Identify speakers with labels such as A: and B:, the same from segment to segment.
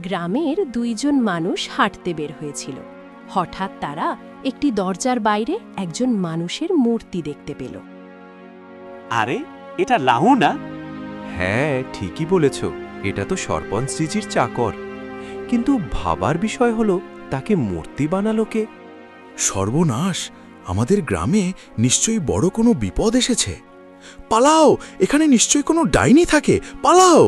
A: গ্রামের দুইজন মানুষ হাঁটতে বের হয়েছিল। হঠাৎ তারা একটি দরজার বাইরে একজন মানুষের মূর্তি দেখতে পেল।
B: আরে, এটা লাহু না?
C: হ্যাঁ, ঠিকই বলেছ, এটা তো সরপঞ্চ জিজির চাকর। কিন্তু ভাবার বিষয় হলো, তাকে মূর্তি বানালো কে?
D: সর্বনাশ! আমাদের গ্রামে নিশ্চয়ই বড় কোনো বিপদ এসেছে। পালাও! এখানে নিশ্চয়ই কোনো ডাইনি থাকে, পালাও!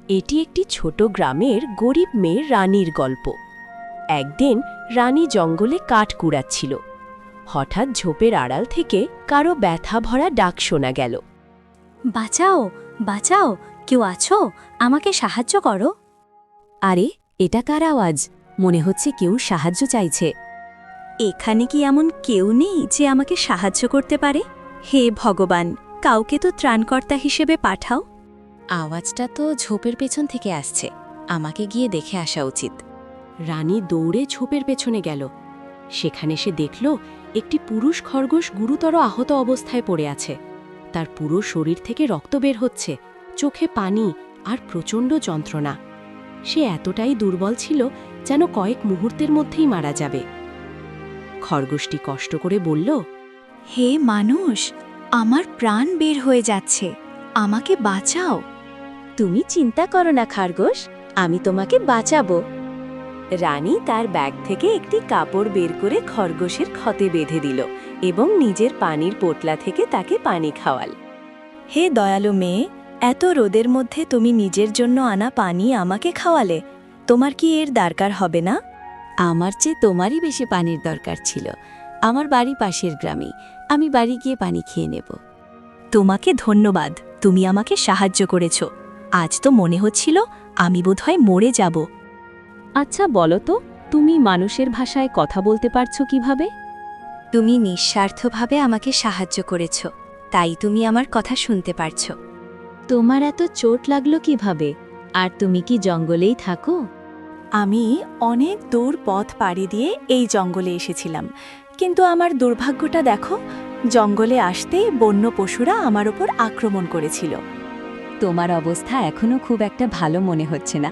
A: এটি একটি ছোট গ্রামের গরিব মেয়ে রানীর গল্প। একদিন রানী জঙ্গলে কাঠ কুড়াচ্ছিল। হঠাৎ ঝোপের আড়াল থেকে কারো ব্যথা ভরা ডাক শোনা গেল।
E: বাঁচাও, বাঁচাও, কেউ আছো? আমাকে সাহায্য করো।
A: আরে, এটা কার আওয়াজ? মনে হচ্ছে কেউ সাহায্য চাইছে।
E: এখানে কি এমন কেউ নেই যে আমাকে সাহায্য করতে পারে? হে ভগবান, কাউকে তো ত্রাণকর্তা হিসেবে পাঠাও।
A: আওয়াজটা তো ঝোপের পেছন থেকে আসছে, আমাকে গিয়ে দেখে আসা উচিত। রানী দৌড়ে ঝোপের পেছনে গেল। সেখানে সে দেখল একটি পুরুষ খরগোশ গুরুতর আহত অবস্থায় পড়ে আছে। তার পুরো শরীর থেকে রক্ত বের হচ্ছে, চোখে পানি আর প্রচণ্ড যন্ত্রণা। সে এতটাই দুর্বল ছিল যেন কয়েক মুহূর্তের মধ্যেই মারা যাবে। খরগোশটি কষ্ট করে বলল,
E: হে মানুষ, আমার প্রাণ বের হয়ে যাচ্ছে, আমাকে বাঁচাও।
A: তুমি চিন্তা করো না খরগোশ, আমি তোমাকে বাঁচাবো। রানী তার ব্যাগ থেকে একটি কাপড় বের করে খরগোশের ক্ষতে বেঁধে দিল এবং নিজের পানির পোটলা থেকে তাকে পানি খাওয়াল।
E: হে দয়ালু মেয়ে, এত রোদের মধ্যে তুমি নিজের জন্য আনা পানি আমাকে খাওয়ালে, তোমার কি এর দরকার হবে না?
A: আমার চেয়ে তোমারই বেশি পানির দরকার ছিল। আমার বাড়ি পাশের গ্রামেই, আমি বাড়ি গিয়ে পানি খেয়ে নেব।
E: তোমাকে ধন্যবাদ, তুমি আমাকে সাহায্য করেছ। আজ তো মনে হচ্ছিল আমি বোধহয় মরে যাব।
A: আচ্ছা বলো তো, তুমি মানুষের ভাষায় কথা বলতে পারছো কিভাবে?
E: তুমি নিঃস্বার্থভাবে আমাকে সাহায্য করেছ, তাই তুমি আমার কথা শুনতে পারছ।
A: তোমার এত চোট লাগলো কিভাবে? আর তুমি কি জঙ্গলেই থাকো?
E: আমি অনেক দূর পথ পাড়ি দিয়ে এই জঙ্গলে এসেছিলাম, কিন্তু আমার দুর্ভাগ্যটা দেখো, জঙ্গলে আসতেই বন্য পশুরা আমার ওপর আক্রমণ করেছিল।
A: তোমার অবস্থা এখনো খুব একটা ভালো মনে হচ্ছে না।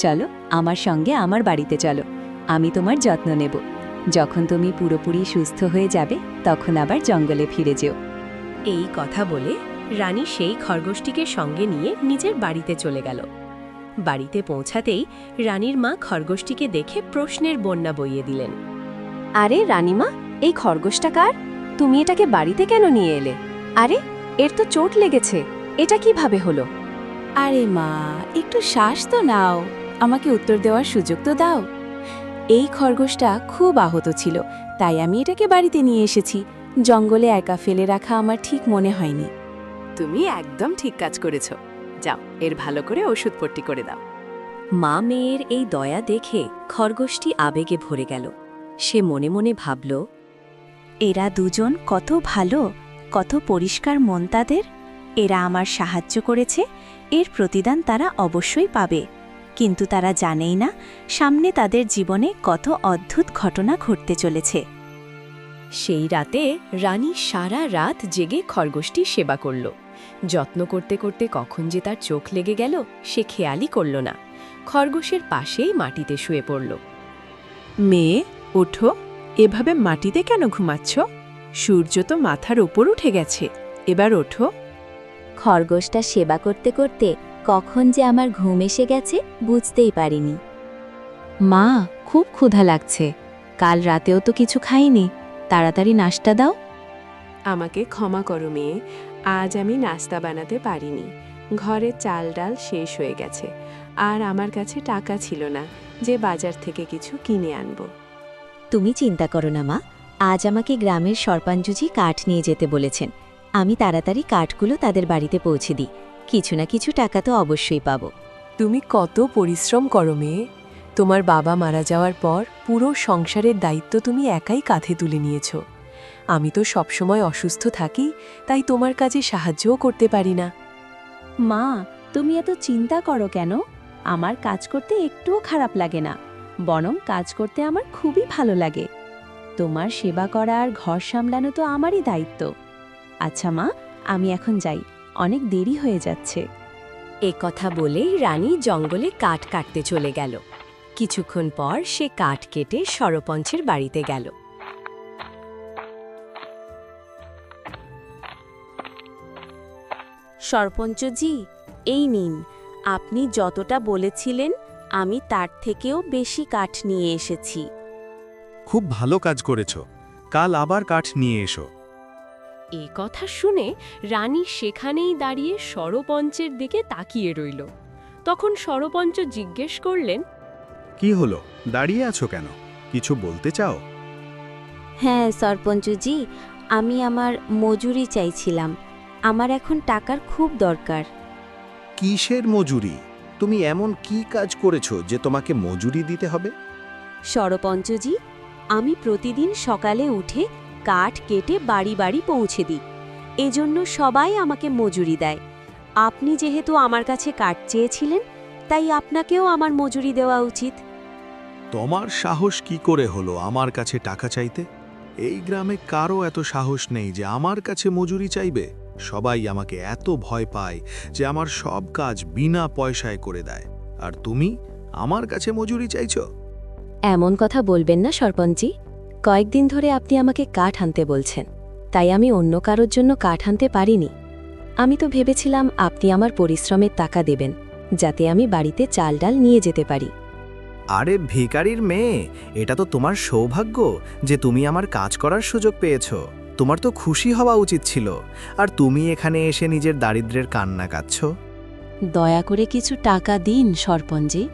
A: চলো আমার সঙ্গে আমার বাড়িতে চলো, আমি তোমার যত্ন নেব। যখন তুমি পুরোপুরি সুস্থ হয়ে যাবে তখন আবার জঙ্গলে ফিরে যেও। এই কথা বলে রানী সেই খরগোশটিকে সঙ্গে নিয়ে নিজের বাড়িতে চলে গেল। বাড়িতে পৌঁছাতেই রানীর মা খরগোশটিকে দেখে প্রশ্নের বন্যা বইয়ে দিলেন। আরে রানীমা, এই খরগোশটা কার? তুমি এটাকে বাড়িতে কেন নিয়ে এলে? আরে, এর তো চোট লেগেছে, এটা কিভাবে হলো? আরে মা, একটু শ্বাস তো নাও, আমাকে উত্তর দেওয়ার সুযোগ তো দাও। এই খরগোশটা খুব আহত ছিল, তাই আমি এটাকে বাড়িতে নিয়ে এসেছি। জঙ্গলে একা ফেলে রাখা আমার ঠিক মনে হয়নি। তুমি একদম ঠিক কাজ করেছ। যাও, এর ভালো করে ওষুধপট্টি করে দাও। মা মেয়ের এই দয়া দেখে খরগোশটি আবেগে ভরে গেল। সে মনে মনে ভাবল,
E: এরা দুজন কত ভালো, কত পরিষ্কার মন তাদের। এরা আমার সাহায্য করেছে, এর প্রতিদান তারা অবশ্যই পাবে। কিন্তু তারা জানেই না সামনে তাদের জীবনে কত অদ্ভুত ঘটনা ঘটতে চলেছে।
A: সেই রাতে রানী সারা রাত জেগে খরগোশটি সেবা করল। যত্ন করতে করতে কখন যে তার চোখ লেগে গেল সে খেয়ালই করল না। খরগোশের পাশেই মাটিতে শুয়ে পড়ল।
F: মেয়ে, ওঠো, এভাবে মাটিতে কেন ঘুমাচ্ছ? সূর্য তো মাথার উপর উঠে গেছে, এবার ওঠো।
E: খরগোশটা সেবা করতে করতে কখন যে আমার ঘুম এসে গেছে বুঝতেই পারিনি।
A: মা, খুব ক্ষুধা লাগছে, কাল রাতেও তো কিছু খাইনি, তাড়াতাড়ি নাশতা দাও।
F: আমাকে ক্ষমা করো মেয়ে, আজ আমি নাস্তা বানাতে পারিনি। ঘরে চাল ডাল শেষ হয়ে গেছে, আর আমার কাছে টাকা ছিল না যে বাজার থেকে কিছু কিনে আনব।
E: তুমি চিন্তা করো না মা, আজ আমাকে গ্রামের সরপঞ্চজি কাঠ নিয়ে যেতে বলেছেন। আমি তাড়াতাড়ি কাঠগুলো তাদের বাড়িতে পৌঁছে দিই, কিছু না কিছু টাকা তো অবশ্যই পাবো।
A: তুমি কত পরিশ্রম করো মেয়ে। তোমার বাবা মারা যাওয়ার পর পুরো সংসারের দায়িত্ব তুমি একাই কাঁধে তুলে নিয়েছ। আমি তো সবসময় অসুস্থ থাকি, তাই তোমার কাজে সাহায্যও করতে পারি না।
E: মা, তুমি এত চিন্তা করো কেন? আমার কাজ করতে একটুও খারাপ লাগে না, বরং কাজ করতে আমার খুবই ভালো লাগে। তোমার সেবা করা আর ঘর সামলানো তো আমারই দায়িত্ব। আচ্ছা মা, আমি এখন যাই, অনেক দেরি হয়ে যাচ্ছে।
A: এ কথা বলেই রানী জঙ্গলে কাঠ কাটতে চলে গেল। কিছুক্ষণ পর সে কাঠ কেটে সরপঞ্চের বাড়িতে গেল।
E: সরপঞ্চজি, এই নিন, আপনি যতটা বলেছিলেন আমি তার থেকেও বেশি কাঠ নিয়ে এসেছি।
G: খুব ভালো কাজ করেছ, কাল আবার কাঠ নিয়ে এসো।
F: এ কথা শুনে রানী সেখানেই দাঁড়িয়ে সরপঞ্চের দিকে তাকিয়ে রইল। তখন সরপঞ্চ জিজ্ঞেস করলেন,
G: কি হলো, দাঁড়িয়ে আছো কেন? কিছু বলতে চাও?
E: হ্যাঁ সরপঞ্চজি, আমি আমার মজুরি চাইছিলাম। আমার এখন টাকার খুব দরকার।
H: কিসের মজুরি? তুমি এমন কি কাজ করেছো যে তোমাকে মজুরি দিতে হবে?
E: সরপঞ্চজি, আমি প্রতিদিন সকালে উঠে কাঠ কেটে বাড়ি বাড়ি পৌঁছে দিই। এজন্য সবাই আমাকে মজুরি দেয়। আপনি যেহেতু আমার কাছে কাঠ চেয়েছিলেন, তাই আপনাকেও আমার মজুরি দেওয়া উচিত।
G: তোমার সাহস কি করে হলো আমার কাছে টাকা চাইতে? এই গ্রামে কারো এত সাহস নেই যে আমার কাছে মজুরি চাইবে। সবাই আমাকে এত ভয় পায় যে আমার সব কাজ বিনা পয়সায় করে দেয়, আর তুমি আমার কাছে মজুরি চাইছো?
A: এমন কথা বলবেন না সরপঞ্চজি। কয়েকদিন ধরে আপনি আমাকে কাঠ আনতে বলছেন, তাই আমি অন্য কারোর জন্য কাঠ আনতে পারিনি। আমি তো ভেবেছিলাম আপনি আমার পরিশ্রমের টাকা দেবেন, যাতে আমি বাড়িতে চাল ডাল নিয়ে যেতে পারি।
I: আরে ভিখারির মেয়ে, এটা তো তোমার সৌভাগ্য যে তুমি আমার কাজ করার সুযোগ পেয়েছো। তোমার তো খুশি হওয়া উচিত ছিল, আর তুমি এখানে এসে নিজের দারিদ্র্যের কান্না কাঁদছো।
A: দয়া করে কিছু টাকা দিন সরপঞ্চজি।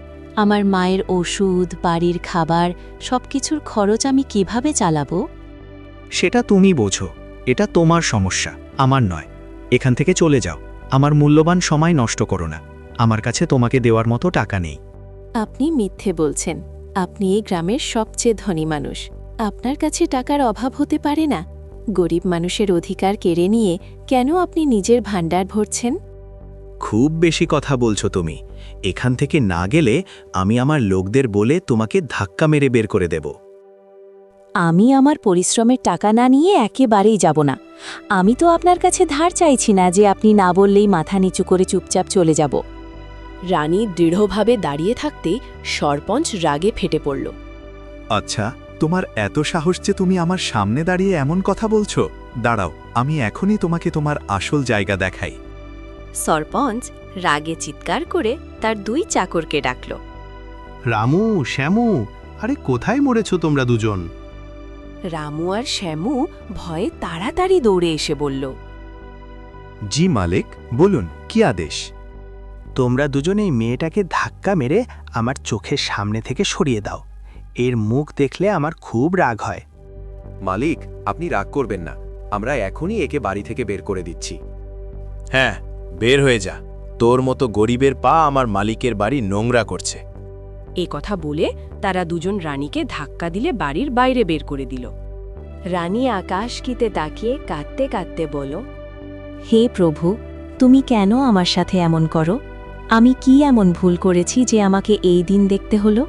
A: আমার মায়ের ওষুধ, বাড়ির খাবার, সবকিছুর খরচ আমি কিভাবে চালাবো?
I: সেটা তুমি বোঝো, এটা তোমার সমস্যা, আমার নয়। এখান থেকে চলে যাও, আমার মূল্যবান সময় নষ্ট করো না। আমার কাছে তোমাকে দেওয়ার মতো টাকা নেই।
F: আপনি মিথ্যে বলছেন। আপনি এই গ্রামের সবচেয়ে ধনী মানুষ। আপনার কাছে টাকার অভাব হতে পারে না। গরিব মানুষের অধিকার কেড়ে নিয়ে কেন আপনি নিজের ভাণ্ডার ভরছেন?
I: খুব বেশি কথা বলছো তুমি। এখান থেকে না গেলে আমি আমার লোকদের বলে তোমাকে ধাক্কা মেরে বের করে দেব।
A: আমি আমার পরিশ্রমের টাকা না নিয়ে একেবারেই যাব না। আমি তো আপনার কাছে ধার চাইছি না যে আপনি না বললেই মাথা নিচু করে চুপচাপ চলে যাব।
F: রানী দৃঢ়ভাবে দাঁড়িয়ে থাকতেই সরপঞ্চ রাগে ফেটে পড়ল।
G: আচ্ছা, তোমার এত সাহস যে তুমি আমার সামনে দাঁড়িয়ে এমন কথা বলছো? দাঁড়াও, আমি এখনই তোমাকে তোমার আসল জায়গা দেখাই।
A: সরপঞ্চ রাগে চিৎকার করে তার 2 চাকরকে ডাকল।
G: রামু, শ্যামু, আরে কোথায় মরেছো তোমরা দুজন?
F: রামু আর শ্যামু ভয়ে তাড়াতাড়ি দৌড়ে এসে বলল,
C: জি মালিক, বলুন কি আদেশ?
I: তোমরা দুজন এই মেয়েটাকে ধাক্কা মেরে আমার চোখের সামনে থেকে সরিয়ে দাও। এর মুখ দেখলে আমার খুব রাগ হয়।
C: মালিক, আপনি রাগ করবেন না, আমরা এখনই একে বাড়ি থেকে বের করে দিচ্ছি।
J: হ্যাঁ, বের হয়ে যা। তোর মতো গরিবের পা আমার মালিকের বাড়ি নোংরা করছে।
F: এ কথা বলে তারা দুজন রানীকে ধাক্কা দিলে বাড়ির বাইরে বের করে দিল।
A: রানী আকাশকিতে তাকিয়ে কাঁদতে কাঁদতে বলল, হে প্রভু, তুমি কেন আমার সাথে এমন করো? আমি কি এমন ভুল করেছি যে আমাকে এই দিন দেখতে হলো?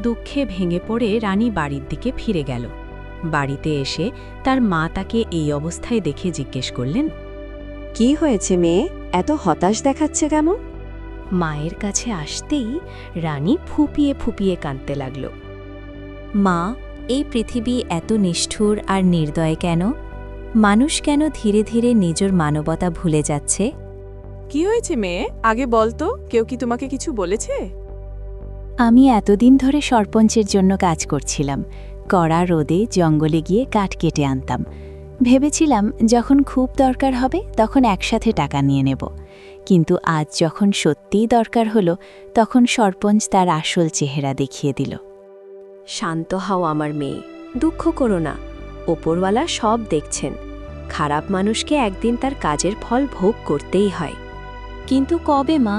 A: দুঃখে ভেঙে পড়ে রানী বাড়ির দিকে ফিরে গেল। বাড়িতে এসে তার মা তাকে এই অবস্থায় দেখে জিজ্ঞেস করলেন, কি হয়েছে মেয়ে, এত হতাশ দেখাচ্ছে কেন? মায়ের কাছে আসতেই রানী ফুপিয়ে ফুপিয়ে কাঁদতে লাগল। মা, এই পৃথিবী এত নিষ্ঠুর আর নির্দয় কেন? মানুষ কেন ধীরে ধীরে নিজের মানবতা ভুলে যাচ্ছে?
K: কি হয়েছে মেয়ে, আগে বল তো, কেউ কি তোমাকে কিছু বলেছে?
E: আমি এতদিন ধরে সরপঞ্চের জন্য কাজ করছিলাম। কড়া রোদে জঙ্গলে গিয়ে কাঠ কেটে আনতাম। ভেবেছিলাম যখন খুব দরকার হবে তখন একসাথে টাকা নিয়ে নেব। কিন্তু আজ যখন সত্যিই দরকার হলো, তখন সরপঞ্চ তার আসল চেহারা দেখিয়ে দিল।
A: শান্ত হও আমার মেয়ে, দুঃখ করো না। ওপরওয়ালা সব দেখছেন। খারাপ মানুষকে একদিন তার কাজের ফল ভোগ করতেই হয়। কিন্তু কবে মা?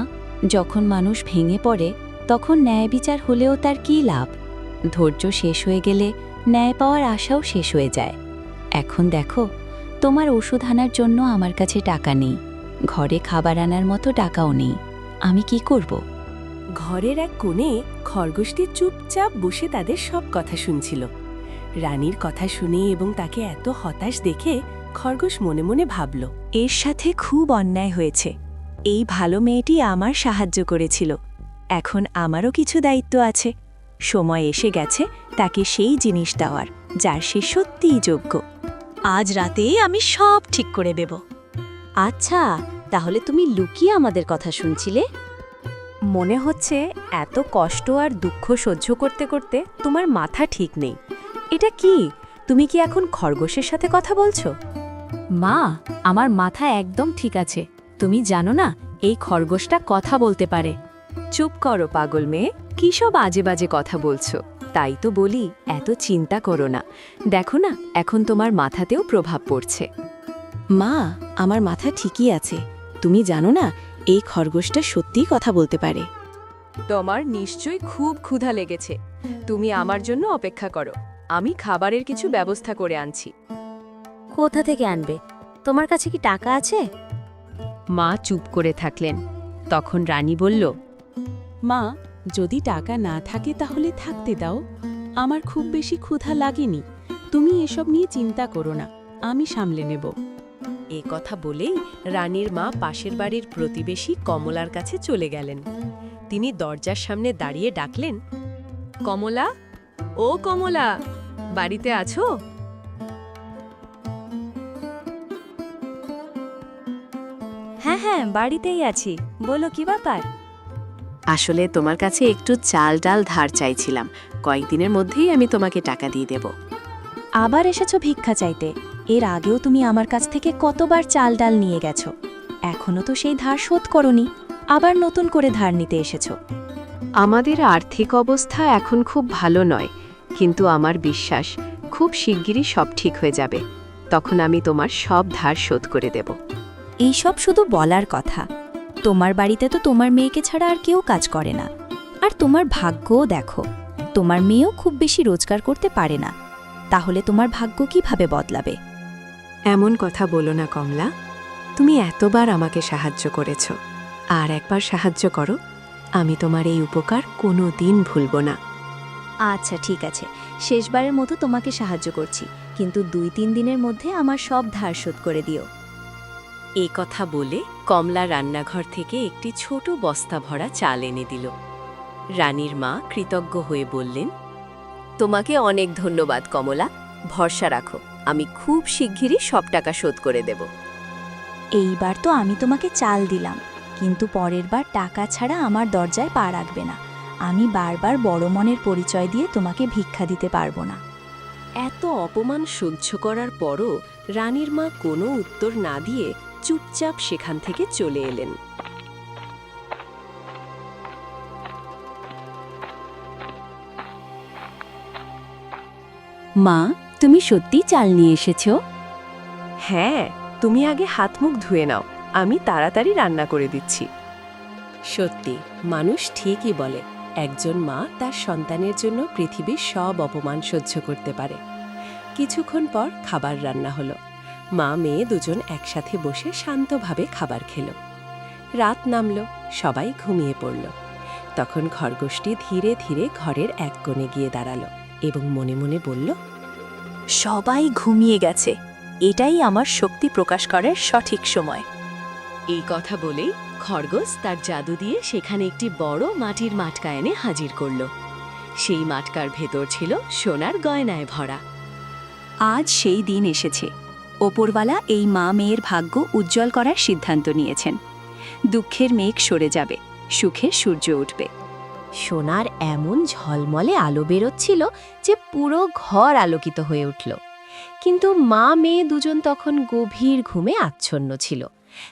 A: যখন মানুষ ভেঙে পড়ে তখন ন্যায় বিচার হলেও তার কী লাভ? ধৈর্য শেষ হয়ে গেলে ন্যায় পাওয়ার আশাও শেষ হয়ে যায়। এখন দেখো, তোমার ওষুধ আনার জন্য আমার কাছে টাকা নেই, ঘরে খাবার আনার মতো টাকাও নেই। আমি কি করব?
F: ঘরের এক কোণে খরগোশটি চুপচাপ বসে তাদের সব কথা শুনছিল। রানীর কথা শুনে এবং তাকে এত হতাশ দেখে খরগোশ মনে মনে ভাবল,
E: এর সাথে খুব অন্যায় হয়েছে। এই ভালো মেয়েটি আমার সাহায্য করেছিল, এখন আমারও কিছু দায়িত্ব আছে। সময় এসে গেছে তাকে সেই জিনিস দেওয়ার যার সে সত্যিই যোগ্য। আজ রাতেই আমি সব ঠিক করে দেব।
A: আচ্ছা, তাহলে তুমি লুকিয়ে আমাদের কথা শুনছিলে?
F: মনে হচ্ছে এত কষ্ট আর দুঃখ সহ্য করতে করতে তোমার মাথা ঠিক নেই। এটা কি? তুমি কি এখন খরগোশের সাথে কথা বলছো?
A: মা, আমার মাথা একদম ঠিক আছে। তুমি জানো না, এই খরগোশটা কথা বলতে পারে।
F: চুপ করো পাগল মেয়ে, কী সব আজে বাজে কথা বলছো? তাই তো বলি, এত চিন্তা করো না। দেখো না, এখন তোমার মাথাতেও প্রভাব পড়ছে।
E: মা, আমার মাথা ঠিকই আছে। তুমি জানো না, এই খরগোশটা সত্যিই কথা বলতে পারে।
F: তোমার নিশ্চয়ই খুব ক্ষুধা লেগেছে। তুমি আমার জন্য অপেক্ষা করো, আমি খাবারের কিছু ব্যবস্থা করে আনছি।
A: কোথা থেকে আনবে? তোমার কাছে কি টাকা আছে?
F: মা চুপ করে থাকলেন। তখন রানী বলল,
K: মা, যদি টাকা না থাকে তাহলে থাকতে দাও। আমার খুব বেশি ক্ষুধা লাগেনি। তুমি এসব নিয়ে চিন্তা করো না, আমি সামলে নেব।
F: এ কথা বলেই রানীর মা পাশের বাড়ির প্রতিবেশী কমলার কাছে চলে গেলেন। তিনি দরজার সামনে দাঁড়িয়ে ডাকলেন, কমলা, ও কমলা, বাড়িতে আছো?
A: হ্যাঁ হ্যাঁ, বাড়িতেই আছি। বলো, কি ব্যাপার?
F: আসলে তোমার কাছে একটু চাল ডাল ধার চাইছিলাম। কয়েকদিনের মধ্যেই আমি তোমাকে টাকা দিয়ে দেব।
E: আবার এসেছো ভিক্ষা চাইতে? এর আগেও তুমি আমার কাছ থেকে কতবার চাল ডাল নিয়ে গেছো। এখনো তো সেই ধার শোধ করনি, আবার নতুন করে ধার নিতে এসেছো।
F: আমাদের আর্থিক অবস্থা এখন খুব ভালো নয়, কিন্তু আমার বিশ্বাস খুব শিগগিরই সব ঠিক হয়ে যাবে। তখন আমি তোমার সব ধার শোধ করে দেব।
E: এইসব শুধু বলার কথা। তোমার বাড়িতে তো তোমার মেয়েকে ছাড়া আর কেউ কাজ করে না। আর তোমার ভাগ্যও দেখো, তোমার মেয়েও খুব বেশি রোজগার করতে পারে না। তাহলে তোমার ভাগ্য কিভাবে বদলাবে?
F: এমন কথা বলো না কমলা। তুমি এতবার আমাকে সাহায্য করেছ, আর একবার সাহায্য করো, আমি তোমার এই উপকার কোনো দিন ভুলব না।
E: আচ্ছা ঠিক আছে, শেষবারের মতো তোমাকে সাহায্য করছি, কিন্তু 2-3 দিনের মধ্যে আমার সব ধার শোধ করে দিও।
F: এই কথা বলে কমলা রান্নাঘর থেকে একটি ছোট বস্তা ভরা চাল এনে দিল। রানীর মা কৃতজ্ঞ হয়ে বললেন, তোমাকে অনেক ধন্যবাদ কমলা। ভরসা রাখো, আমি খুব শিগগিরই সব টাকা শোধ করে দেব।
E: এইবার তো আমি তোমাকে চাল দিলাম, কিন্তু পরের বার টাকা ছাড়া আমার দরজায় পা রাখবে না। আমি বারবার বড় মনের পরিচয় দিয়ে তোমাকে ভিক্ষা দিতে পারবো না।
F: এত অপমান সহ্য করার পরও রানীর মা কোনো উত্তর না দিয়ে চুপচাপ সেখান থেকে চলে এলেন।
A: মা, তুমি সত্যি চাল নিয়ে এসেছো?
F: হ্যাঁ, তুমি আগে হাত মুখ ধুয়ে নাও, আমি তাড়াতাড়ি রান্না করে দিচ্ছি। সত্যি, মানুষ ঠিকই বলে, একজন মা তার সন্তানের জন্য পৃথিবীর সব অপমান সহ্য করতে পারে। কিছুক্ষণ পর খাবার রান্না হলো। মা মেয়ে দুজন একসাথে বসে শান্তভাবে খাবার খেল। রাত নামল, সবাই ঘুমিয়ে পড়ল। তখন খরগোশটি ধীরে ধীরে ঘরের এক কোণে গিয়ে দাঁড়ালো এবং মনে মনে বলল,
E: সবাই ঘুমিয়ে গেছে, এটাই আমার শক্তি প্রকাশ করার সঠিক সময়।
F: এই কথা বলেই খরগোশ তার জাদু দিয়ে সেখানে একটি বড় মাটির মাটকা এনে হাজির করল। সেই মাটকার ভেতর ছিল সোনার গয়নায় ভরা।
E: আজ সেই দিন এসেছে। ওপরওয়ালা এই মা মেয়ের ভাগ্য উজ্জ্বল করার সিদ্ধান্ত নিয়েছেন। দুঃখের মেঘ সরে যাবে, সুখের সূর্য উঠবে।
F: সোনার এমন ঝলমলে আলো বেরোচ্ছিল যে পুরো ঘর আলোকিত হয়ে উঠল। কিন্তু মা মেয়ে দুজন তখন গভীর ঘুমে আচ্ছন্ন ছিল।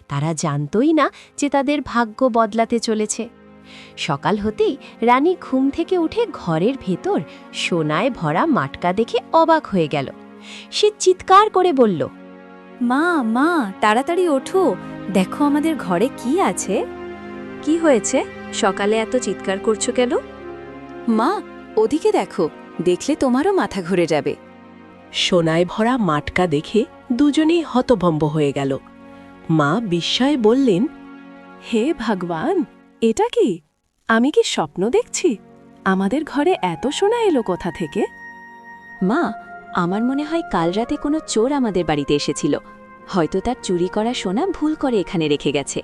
F: তারা জানতই না যে তাদের ভাগ্য বদলাতে চলেছে। সকাল হতেই রানী ঘুম থেকে উঠে ঘরের ভেতর সোনায় ভরা মাটকা দেখে অবাক হয়ে গেল। সে চিৎকার করে বলল,
E: মা মা, তাড়াতাড়ি ওঠো, দেখো আমাদের ঘরে কি আছে।
F: কি হয়েছে? সকালে এত চিৎকার করছো কেন?
A: মা, ওদিকে দেখো, দেখলে তোমারও মাথা ঘুরে যাবে।
F: সোনায় ভরা মাটকা দেখে দুজনেই হতভম্ব হয়ে গেল। মা বিস্ময়ে বললেন, হে ভগবান, এটা কি? আমি কি স্বপ্ন দেখছি? আমাদের ঘরে এত সোনা এলো কোথা থেকে?
A: মা, আমার মনে হয় কাল রাতে কোনো চোর আমাদের বাড়িতে এসেছিল, হয়তো তার চুরি করা সোনা ভুল করে এখানে রেখে গেছে।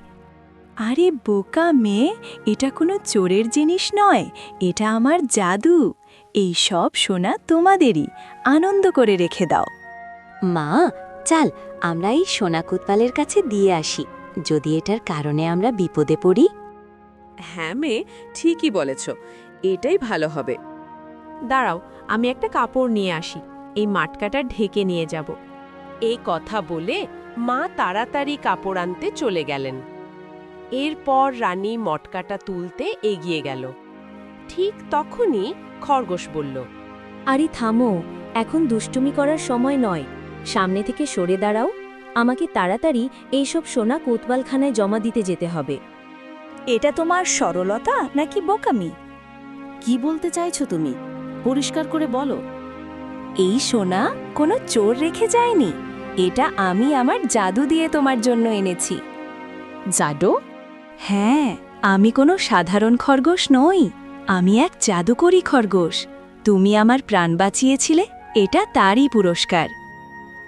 E: আরে বোকা মেয়ে, এটা কোনো চোরের জিনিস নয়, এটা আমার জাদু। এই সব সোনা তোমাদেরই, আনন্দ করে রেখে দাও।
A: মা, চাল আমরা এই সোনা কোতওয়ালের কাছে দিয়ে আসি, যদি এটার কারণে আমরা বিপদে পড়ি।
F: হ্যাঁ মেয়ে, ঠিকই বলেছ, এটাই ভালো হবে। দাঁড়াও, আমি একটা কাপড় নিয়ে আসি, এই মাটকাটা ঢেকে নিয়ে যাব। এই কথা বলে মা তাড়াতাড়ি কাপড় আনতে চলে গেলেন। এরপর রানী মটকাটা তুলতে এগিয়ে গেল। ঠিক তখনই খরগোশ বলল,
A: আরে থামো, এখন দুষ্টুমি করার সময় নয়, সামনে থেকে সরে দাঁড়াও, আমাকে তাড়াতাড়ি এইসব সোনা কোতওয়ালখানায় জমা দিতে যেতে হবে।
E: এটা তোমার সরলতা নাকি বোকামি?
K: কি বলতে চাইছো তুমি? পরিষ্কার করে বলো।
E: এই সোনা কোনো চোর রেখে যায়নি, এটা আমি আমার জাদু দিয়ে তোমার জন্য এনেছি।
K: জাদু?
E: হ্যাঁ, আমি কোনো সাধারণ খরগোশ নই, আমি এক জাদুকরী খরগোশ। তুমি আমার প্রাণ বাঁচিয়েছিলে, এটা তারই পুরস্কার।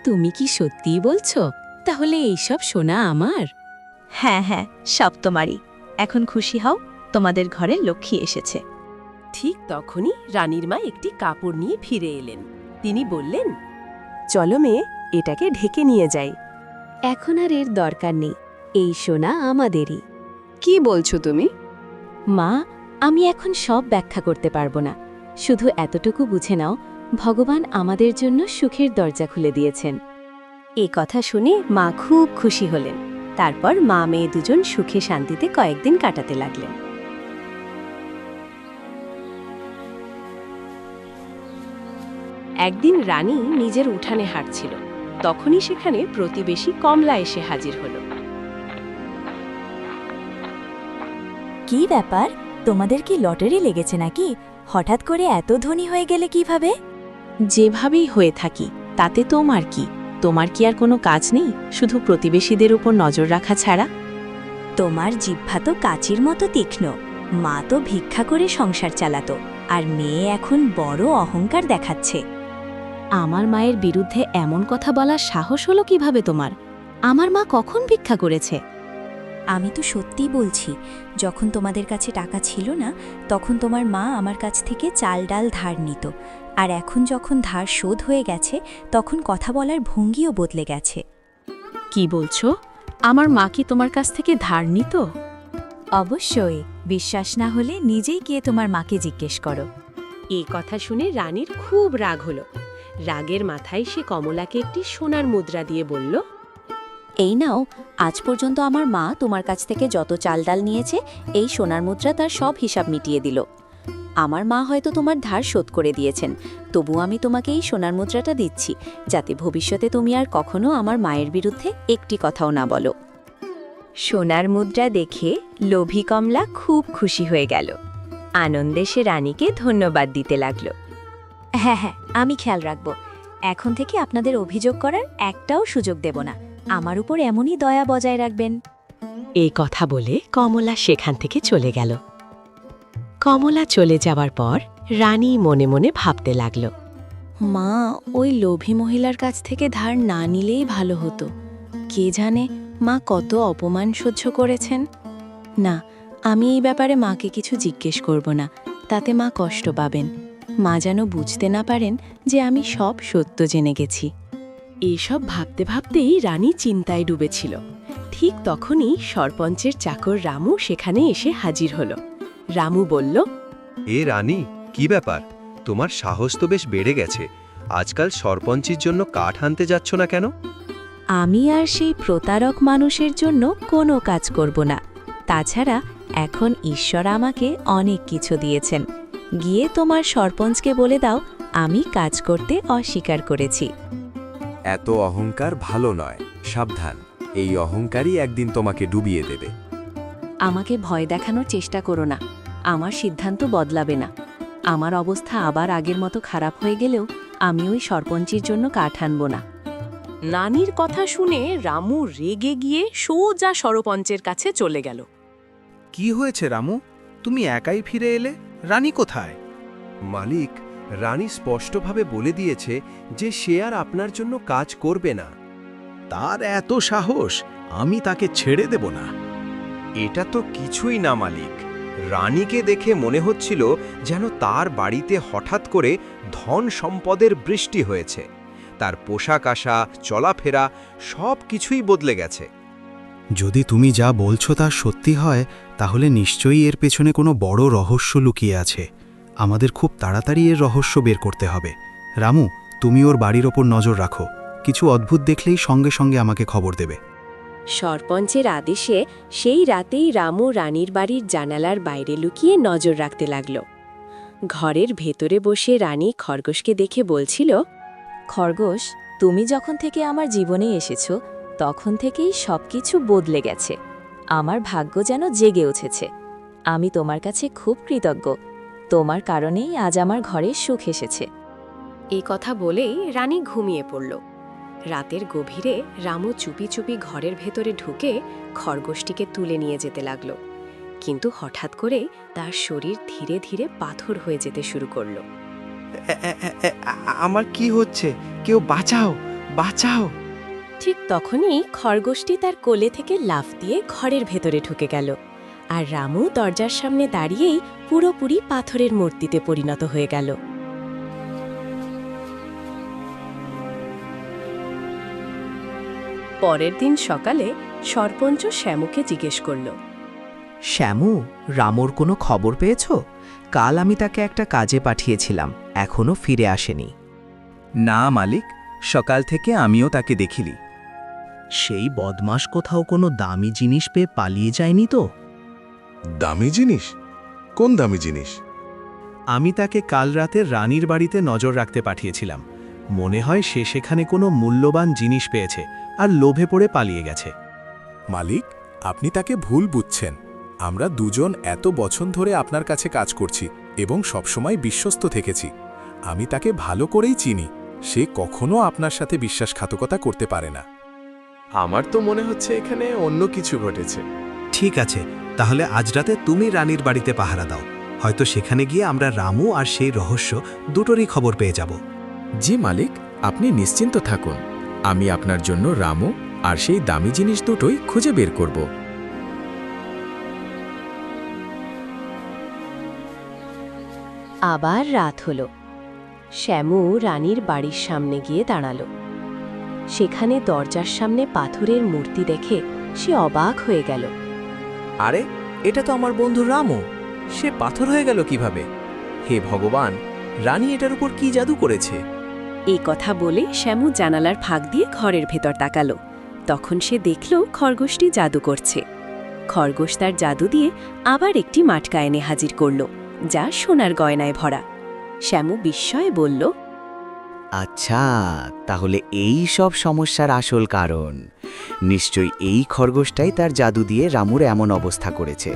K: তুমি কি সত্যিই বলছো? তাহলে এইসব সোনা আমার?
E: হ্যাঁ হ্যাঁ, সব তোমারই। এখন খুশি হও, তোমাদের ঘরে লক্ষ্মী এসেছে।
F: ঠিক তখনই রানীর মা একটি কাপড় নিয়ে ফিরে এলেন। তিনি বললেন, চলো মেয়ে, এটাকে ঢেকে নিয়ে যাই।
A: এখন আর এর দরকার নেই, এই সোনা আমাদেরই।
F: কি বলছো তুমি?
A: মা, আমি এখন সব ব্যাখ্যা করতে পারবো না, শুধু এতটুকু বুঝে নাও, ভগবান আমাদের জন্য সুখের দরজা খুলে দিয়েছেন। এ কথা শুনে মা খুব খুশি হলেন। তারপর মা মেয়ে দুজন সুখে শান্তিতে কয়েকদিন কাটাতে লাগলেন।
F: একদিন রানী নিজের উঠানে হাঁটছিল, তখনই সেখানে প্রতিবেশী কমলা এসে হাজির হলো।
E: কি ব্যাপার, তোমাদের কি লটারি লেগেছে নাকি? হঠাৎ করে এত ধনী হয়ে গেলে কিভাবে?
K: যেভাবেই হয়ে থাকি তাতে তোমার কি? তোমার কি আর কোনো কাজ নেই, শুধু প্রতিবেশীদের উপর নজর রাখা ছাড়া?
E: তোমার জিহ্বা তো কাচির মতো তীক্ষ্ণ। মা তো ভিক্ষা করে সংসার চালাতো, আর মেয়ে এখন বড় অহংকার দেখাচ্ছে।
K: আমার মায়ের বিরুদ্ধে এমন কথা বলার সাহস হলো কিভাবে তোমার? আমার মা কখন ভিক্ষা করেছে?
E: আমি তো সত্যিই বলছি, যখন তোমাদের কাছে টাকা ছিল না, তখন তোমার মা আমার কাছ থেকে চাল ডাল ধার নিত, আর এখন যখন ধার শোধ হয়ে গেছে, তখন কথা বলার ভঙ্গিও বদলে গেছে।
K: কি বলছো? আমার মা কি তোমার কাছ থেকে ধার নিত?
E: অবশ্যই, বিশ্বাস না হলে নিজেই গিয়ে তোমার মাকে জিজ্ঞেস করো।
F: এই কথা শুনে রানীর খুব রাগ হলো। রাগের মাথায় সে কমলাকে একটি সোনার মুদ্রা দিয়ে বলল,
A: এই নাও, আজ পর্যন্ত আমার মা তোমার কাছ থেকে যত চাল ডাল নিয়েছে, এই সোনার মুদ্রা তার সব হিসাব মিটিয়ে দিল। আমার মা হয়তো তোমার ধার শোধ করে দিয়েছেন, তবু আমি তোমাকে এই সোনার মুদ্রাটা দিচ্ছি, যাতে ভবিষ্যতে তুমি আর কখনো আমার মায়ের বিরুদ্ধে একটি কথাও না বলো।
E: সোনার মুদ্রা দেখে লোভী কমলা খুব খুশি হয়ে গেল। আনন্দে সে রানীকে ধন্যবাদ দিতে লাগল। হ্যাঁ হ্যাঁ, আমি খেয়াল রাখব। এখন থেকে আপনাদের অভিযোগ করার একটাও সুযোগ দেব না। আমার উপর এমনই দয়া বজায় রাখবেন।
K: এই কথা বলে কমলা সেখান থেকে চলে গেল। কমলা চলে যাওয়ার পর রানী মনে মনে ভাবতে লাগল,
E: মা ওই লোভী মহিলার কাছ থেকে ধার না নিলেই ভালো হতো। কে জানে মা কত অপমান সহ্য করেছেন। না, আমি এই ব্যাপারে মাকে কিছু জিজ্ঞেস করব না, তাতে মা কষ্ট পাবেন। মা যেন বুঝতে না পারেন যে আমি সব সত্য জেনে গেছি।
F: এইসব ভাবতে ভাবতেই রানী চিন্তায় ডুবেছিল। ঠিক তখনই সরপঞ্চের চাকর রামু সেখানে এসে হাজির হল। রামু বলল,
C: এ রানী, কি ব্যাপার? তোমার সাহস তো বেশ বেড়ে গেছে। আজকাল সরপঞ্চের জন্য কাঠ আনতে যাচ্ছ না কেন?
E: আমি আর সেই প্রতারক মানুষের জন্য কোনো কাজ করব না। তাছাড়া এখন ঈশ্বর আমাকে অনেক কিছু দিয়েছেন। গিয়ে তোমার সরপঞ্চকে বলে দাও আমি কাজ করতে অস্বীকার করেছি।
J: এত অহংকার ভালো নয়, সাবধান। এই অহংকারই একদিন তোমাকে ডুবিয়ে দেবে।
A: আমাকে ভয় দেখানোর চেষ্টা করো না, আমার সিদ্ধান্ত বদলাবে না। আমার অবস্থা আবার আগের মতো খারাপ হয়ে গেলেও আমি ওই সরপঞ্চের জন্য কাঠ আনব না।
F: নানির কথা শুনে রামু রেগে গিয়ে সোজা সরপঞ্চের কাছে চলে গেল।
I: কি হয়েছে রামু? তুমি একাই ফিরে এলে? রানী কোথায়?
C: মালিক, রানী স্পষ্টভাবে বলে দিয়েছে যে সে আর আপনার জন্য কাজ করবে না।
H: তার এত সাহস, আমি তাকে ছেড়ে দেব না।
C: এটা তো কিছুই না মালিক। রানীকে দেখে মনে হচ্ছিল যেন তার বাড়িতে হঠাৎ করে ধন সম্পদের বৃষ্টি হয়েছে। তার পোশাক আশা, চলাফেরা সব কিছুই বদলে গেছে।
I: যদি তুমি যা বলছো তা সত্যি হয়, তাহলে নিশ্চয়ই এর পেছনে কোনো বড় রহস্য লুকিয়ে আছে। আমাদের খুব তাড়াতাড়ি এর রহস্য বের করতে হবে। রামু, তুমি ওর বাড়ির ওপর নজর রাখো। কিছু অদ্ভুত দেখলেই সঙ্গে সঙ্গে আমাকে খবর দেবে।
E: সরপঞ্চের আদেশে সেই রাতেই রামু রানীর বাড়ির জানালার বাইরে লুকিয়ে নজর রাখতে লাগল। ঘরের ভেতরে বসে রানী খরগোশকে দেখে বলছিল,
A: খরগোশ, তুমি যখন থেকে আমার জীবনে এসেছো তখন থেকেই সবকিছু বদলে গেছে। আমার ভাগ্য যেন জেগে উঠেছে। আমি তোমার কাছে খুব কৃতজ্ঞ। তোমার কারণেই আজ আমার ঘরে সুখ এসেছে।
E: এই কথা বলেই রানী ঘুমিয়ে পড়ল। রাতের গভীরে রামু চুপি চুপি ঘরের ভেতরে ঢুকে খরগোশটিকে তুলে নিয়ে যেতে লাগল। কিন্তু হঠাৎ করে তার শরীর ধীরে ধীরে পাথর হয়ে যেতে শুরু করল।
J: আমার কি হচ্ছে? কেউ বাঁচাও, বাঁচাও!
E: ঠিক তখনই খরগোশটি তার কোলে থেকে লাফ দিয়ে ঘরের ভেতরে ঢুকে গেল, আর রামু দরজার সামনে দাঁড়িয়েই পুরোপুরি পাথরের মূর্তিতে পরিণত হয়ে গেল। পরের দিন সকালে সরপঞ্চ শ্যামুকে জিজ্ঞেস করল,
L: শ্যামু, রামুর কোনো খবর পেয়েছ? কাল আমি তাকে একটা কাজে পাঠিয়েছিলাম, এখনো ফিরে আসেনি।
J: না মালিক, সকাল থেকে আমিও তাকে দেখিনি।
H: সেই বদমাস কোথাও কোনো দামি জিনিস পেয়ে পালিয়ে যায়নি তো?
D: দামি জিনিস? কোন দামি জিনিস?
G: আমি তাকে কাল রাতে রানীর বাড়িতে নজর রাখতে পাঠিয়েছিলাম। মনে হয় সে সেখানে কোনো মূল্যবান জিনিস পেয়েছে আর লোভে পড়ে পালিয়ে গেছে।
D: মালিক, আপনি তাকে ভুল বুঝছেন। আমরা দুজন এত বছর ধরে আপনার কাছে কাজ করছি এবং সবসময় বিশ্বস্ত থেকেছি। আমি তাকে ভালো করেই চিনি। সে কখনো আপনার সাথে বিশ্বাসঘাতকতা করতে পারে না।
C: আমার তো মনে হচ্ছে এখানে অন্য কিছু ঘটেছে।
I: ঠিক আছে, তাহলে আজ রাতে তুমি রানীর বাড়িতে পাহারা দাও। হয়তো সেখানে গিয়ে আমরা রামু আর সেই রহস্য দুটোরই খবর পেয়ে যাব।
M: জি মালিক, আপনি নিশ্চিন্ত থাকুন। আমি আপনার জন্য রামু আর সেই দামি জিনিস দুটোই খুঁজে বের করব।
E: আবার রাত হল। শ্যামু রানীর বাড়ির সামনে গিয়ে দাঁড়াল। সেখানে দরজার সামনে পাথরের মূর্তি দেখে সে অবাক হয়ে গেল।
L: আরে, এটা তো আমার বন্ধু রামু। সে পাথর হয়ে গেল কিভাবে? হে ভগবান, রানী এটার উপর কি জাদু করেছে?
E: এই কথা বলে শ্যামু জানালার ফাঁক দিয়ে ঘরের ভেতর তাকালো। তখন সে দেখল খরগোশটি জাদু করছে। খরগোশ তার জাদু দিয়ে আবার একটি মাটকা এনে হাজির করল, যা সোনার গয়নায় ভরা। শ্যামু বিস্ময়ে বলল,
N: আচ্ছা, তাহলে এই সব সমস্যার আসল কারণ নিশ্চয়ই এই খরগোশটাই তার জাদু দিয়ে রামুর এমন অবস্থা করেছে।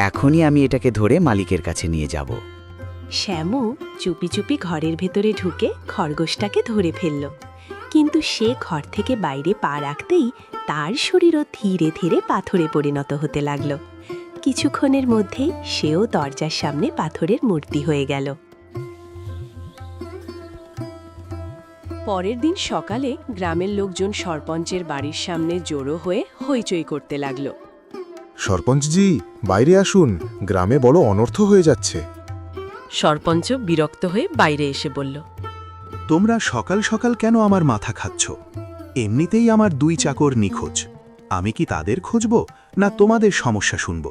N: এখনই আমি এটাকে ধরে মালিকের কাছে নিয়ে যাব।
E: শ্যামু চুপি চুপি ঘরের ভেতরে ঢুকে খরগোশটাকে ধরে ফেলল। কিন্তু সে ঘর থেকে বাইরে পা রাখতেই তার শরীরও ধীরে ধীরে পাথরে পরিণত হতে লাগল। কিছুক্ষণের মধ্যেই সেও দরজার সামনে পাথরের মূর্তি হয়ে গেল। পরের দিন সকালে গ্রামের লোকজন সরপঞ্চের বাড়ির সামনে জড়ো হয়ে হইচই করতে লাগল।
D: সরপঞ্চজি, বাইরে আসুন, গ্রামে বড় অনর্থ হয়ে যাচ্ছে।
F: সরপঞ্চ বিরক্ত হয়ে বাইরে এসে বলল,
G: তোমরা সকাল সকাল কেন আমার মাথা খাচ্ছ? এমনিতেই আমার 2 চাকর নিখোঁজ। আমি কি তাদের খুঁজব না তোমাদের সমস্যা শুনব?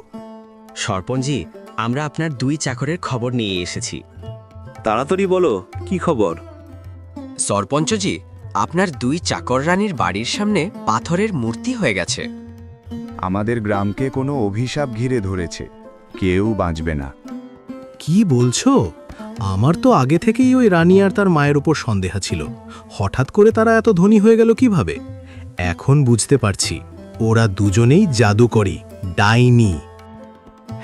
O: সরপঞ্চজি, আমরা আপনার 2 চাকরের খবর নিয়ে এসেছি।
J: তাড়াতাড়ি বলো, কি খবর?
O: সরপঞ্চজি, আপনার 2 চাকর রানীর বাড়ির সামনে পাথরের মূর্তি হয়ে গেছে।
P: আমাদের গ্রামকে কোনো অভিশাপ ঘিরে ধরেছে, কেউ বাঁচবে না।
G: কি বলছো? আমার তো আগে থেকেই ওই রানী আর তার মায়ের উপর সন্দেহ ছিল। হঠাৎ করে তারা এত ধনী হয়ে গেল কিভাবে? এখন বুঝতে পারছি, ওরা দুজনেই জাদুকরী, ডাইনি।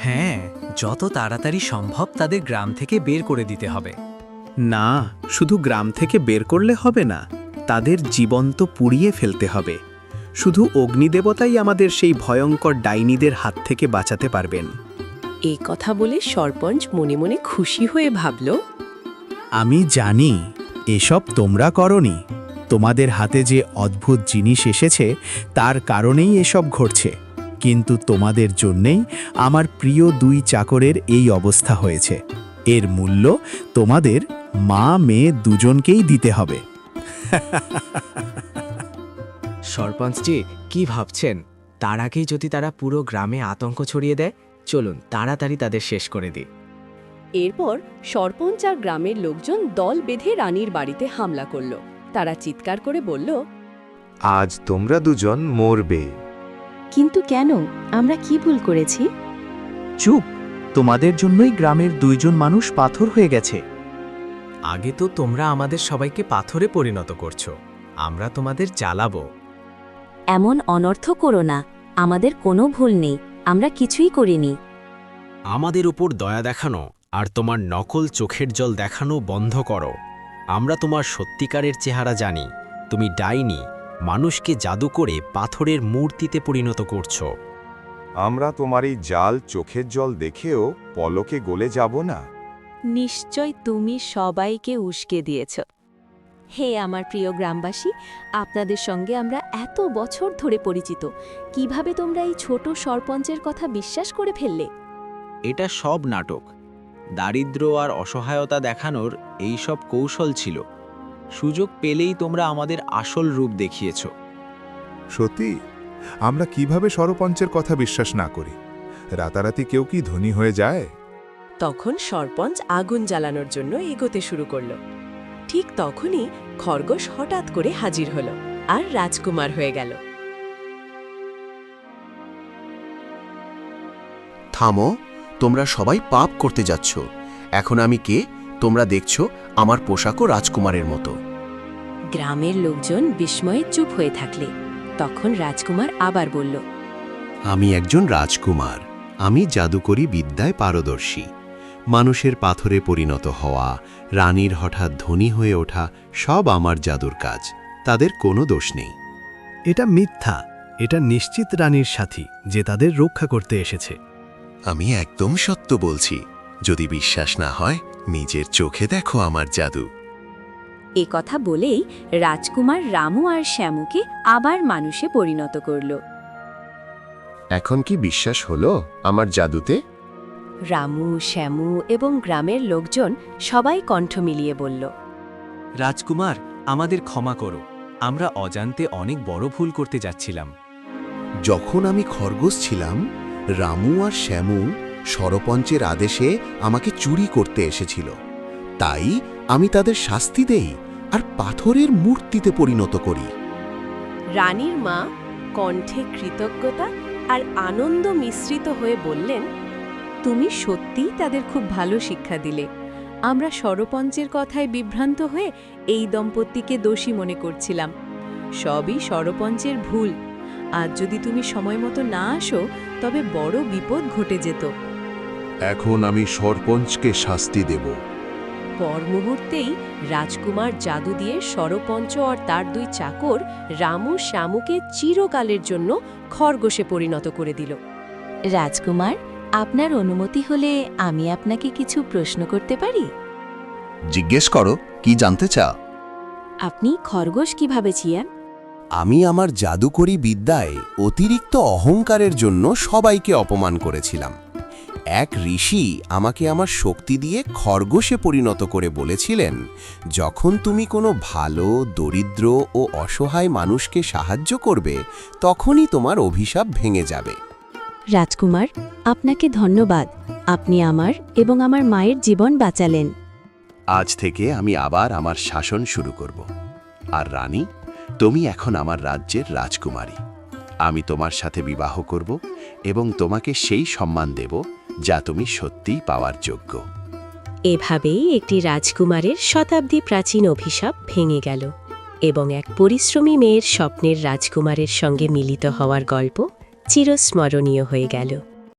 Q: হ্যাঁ, যত তাড়াতাড়ি সম্ভব তাদের গ্রাম থেকে বের করে দিতে হবে।
I: না, শুধু গ্রাম থেকে বের করলে হবে না, তাদের জীবন্ত পুড়িয়ে ফেলতে হবে। শুধু অগ্নিদেবতাই আমাদের সেই ভয়ঙ্কর ডাইনিদের হাত থেকে বাঁচাতে পারবেন।
E: এই কথা বলে সরপঞ্চ মনে মনে খুশি হয়ে ভাবল,
I: আমি জানি এসব তোমরা করনি। তোমাদের হাতে যে অদ্ভুত জিনিস এসেছে তার কারণেই এসব ঘটছে, কিন্তু তোমাদের জন্যেই আমার প্রিয় 2 চাকরের এই অবস্থা হয়েছে। এর মূল্য তোমাদের মা মেয়ে দুজনকেই দিতে হবে।
L: সরপঞ্চজি কি ভাবছেন? তার আগেই যদি তারা পুরো গ্রামে আতঙ্ক ছড়িয়ে দেয়, চলুন তাড়াতাড়ি তাদের শেষ করে দিই।
R: এরপর সরপঞ্চ আর গ্রামের লোকজন দল বেঁধে রানীর বাড়িতে হামলা করল। তারা চিৎকার করে বলল,
P: আজ তোমরা দুজন মরবে।
E: কিন্তু কেন? আমরা কি ভুল করেছি?
I: চুপ, তোমাদের জন্যই গ্রামের 2 জন মানুষ পাথর হয়ে গেছে।
Q: আগে তো তোমরা আমাদের সবাইকে পাথরে পরিণত করছো, আমরা তোমাদের জ্বালাবো।
A: এমন অনর্থ করো না, আমাদের কোনো ভুল নেই, আমরা কিছুই করিনি।
B: আমাদের উপর দয়া দেখানো আর তোমার নকল চোখের জল দেখানো বন্ধ করো। আমরা তোমার সত্যিকারের চেহারা জানি। তুমি ডাইনি, মানুষকে জাদু করে পাথরের মূর্তিতে পরিণত করছো।
P: আমরা তোমার এই জাল চোখের জল দেখেও পলকে গলে যাব না।
A: নিশ্চয় তুমি সবাইকে উস্কে দিয়েছ। হে আমার প্রিয় গ্রামবাসী, আপনাদের সঙ্গে আমরা এত বছর ধরে পরিচিত, কিভাবে তোমরা এই ছোট সরপঞ্চের কথা বিশ্বাস করে ফেললে?
J: এটা সব নাটক। দারিদ্র্য আর অসহায়তা দেখানোর এই সব কৌশল ছিল। সুযোগ পেলেই তোমরা আমাদের আসল রূপ দেখিয়েছ।
S: সত্যি, আমরা কিভাবে সরপঞ্চের কথা বিশ্বাস না করি? রাতারাতি কেউ কি ধনী হয়ে যায়?
R: তখন সরপঞ্চ আগুন জ্বালানোর জন্য এগোতে শুরু করল। ঠিক তখনই খরগোশ হঠাৎ করে হাজির হল আর রাজকুমার হয়ে গেল।
T: থামো, তোমরা সবাই পাপ করতে যাচ্ছ। এখন আমি কে তোমরা দেখছো? আমার পোশাকও রাজকুমারের মতো।
A: গ্রামের লোকজন বিস্ময়ে চুপ হয়ে থাকলে তখন রাজকুমার আবার বলল,
C: আমি একজন রাজকুমার। আমি জাদুকরি বিদ্যায় পারদর্শী। মানুষের পাথরে পরিণত হওয়া, রানীর হঠাৎ ধনী হয়ে ওঠা সব আমার জাদুর কাজ। তাদের কোনো দোষ নেই।
I: এটা মিথ্যা। এটা নিশ্চিত রানীর সাথী যে তাদের রক্ষা করতে এসেছে।
C: আমি একদম সত্য বলছি। যদি বিশ্বাস না হয়, নিজের চোখে দেখো আমার জাদু।
A: এ কথা বলেই রাজকুমার রামু আর শ্যামুকে আবার মানুষে পরিণত করল।
P: এখন কি বিশ্বাস হলো আমার জাদুতে?
A: রামু, শ্যামু এবং গ্রামের লোকজন সবাই কণ্ঠ মিলিয়ে বলল,
Q: রাজকুমার, আমাদের ক্ষমা করো, আমরা অজান্তে অনেক বড় ভুল করতে যাচ্ছিলাম।
T: যখন আমি খরগোশ ছিলাম, রামু আর শ্যামু সরপঞ্চের আদেশে আমাকে চুরি করতে এসেছিল। তাই আমি তাদের শাস্তি দেই আর পাথরের মূর্তিতে পরিণত করি।
R: রানীর মা কণ্ঠে কৃতজ্ঞতা আর আনন্দ মিশ্রিত হয়ে বললেন, তুমি সত্যিই তাদের খুব ভালো শিক্ষা দিলে। আমরা সরপঞ্চের কথায় বিভ্রান্ত হয়ে এই দম্পতিকে দোষী মনে করছিলাম। সবই সরপঞ্চের ভুল। আজ যদি তুমি সময় মতো না আসো, তবে বড় বিপদ ঘটে যেত।
S: এখন আমি সরপঞ্চকে শাস্তি দেব।
R: পর মুহূর্তেই রাজকুমার জাদু দিয়ে সরপঞ্চ আর তার 2 চাকর রামু শ্যামুকে চিরকালের জন্য খরগোশে পরিণত করে দিল।
A: রাজকুমার, আপনার অনুমতি হলে আমি আপনাকে কিছু প্রশ্ন করতে পারি?
T: জিজ্ঞেস করো, কি জানতে চাও?
A: আপনি খরগোশ কিভাবে ছিলেন?
T: আমি আমার জাদুকরি বিদ্যায় অতিরিক্ত অহংকারের জন্য সবাইকে অপমান করেছিলাম। এক ঋষি আমাকে আমার শক্তি দিয়ে খরগোশে পরিণত করে বলেছিলেন, যখন তুমি কোনো ভালো, দরিদ্র ও অসহায় মানুষকে সাহায্য করবে, তখনই তোমার অভিশাপ ভেঙে যাবে।
A: রাজকুমার, আপনাকে ধন্যবাদ। আপনি আমার এবং আমার মায়ের জীবন বাঁচালেন।
C: আজ থেকে আমি আবার আমার শাসন শুরু করব। আর রানী, তুমি এখন আমার রাজ্যের রাজকুমারী। আমি তোমার সাথে বিবাহ করব এবং তোমাকে সেই সম্মান দেব যা তুমি সত্যিই পাওয়ার যোগ্য।
R: এভাবেই একটি রাজকুমারের শতাব্দী প্রাচীন অভিশাপ ভেঙে গেল এবং এক পরিশ্রমী মেয়ের স্বপ্নের রাজকুমারের সঙ্গে মিলিত হওয়ার গল্প চিরস্মরণীয় হয়ে গেল।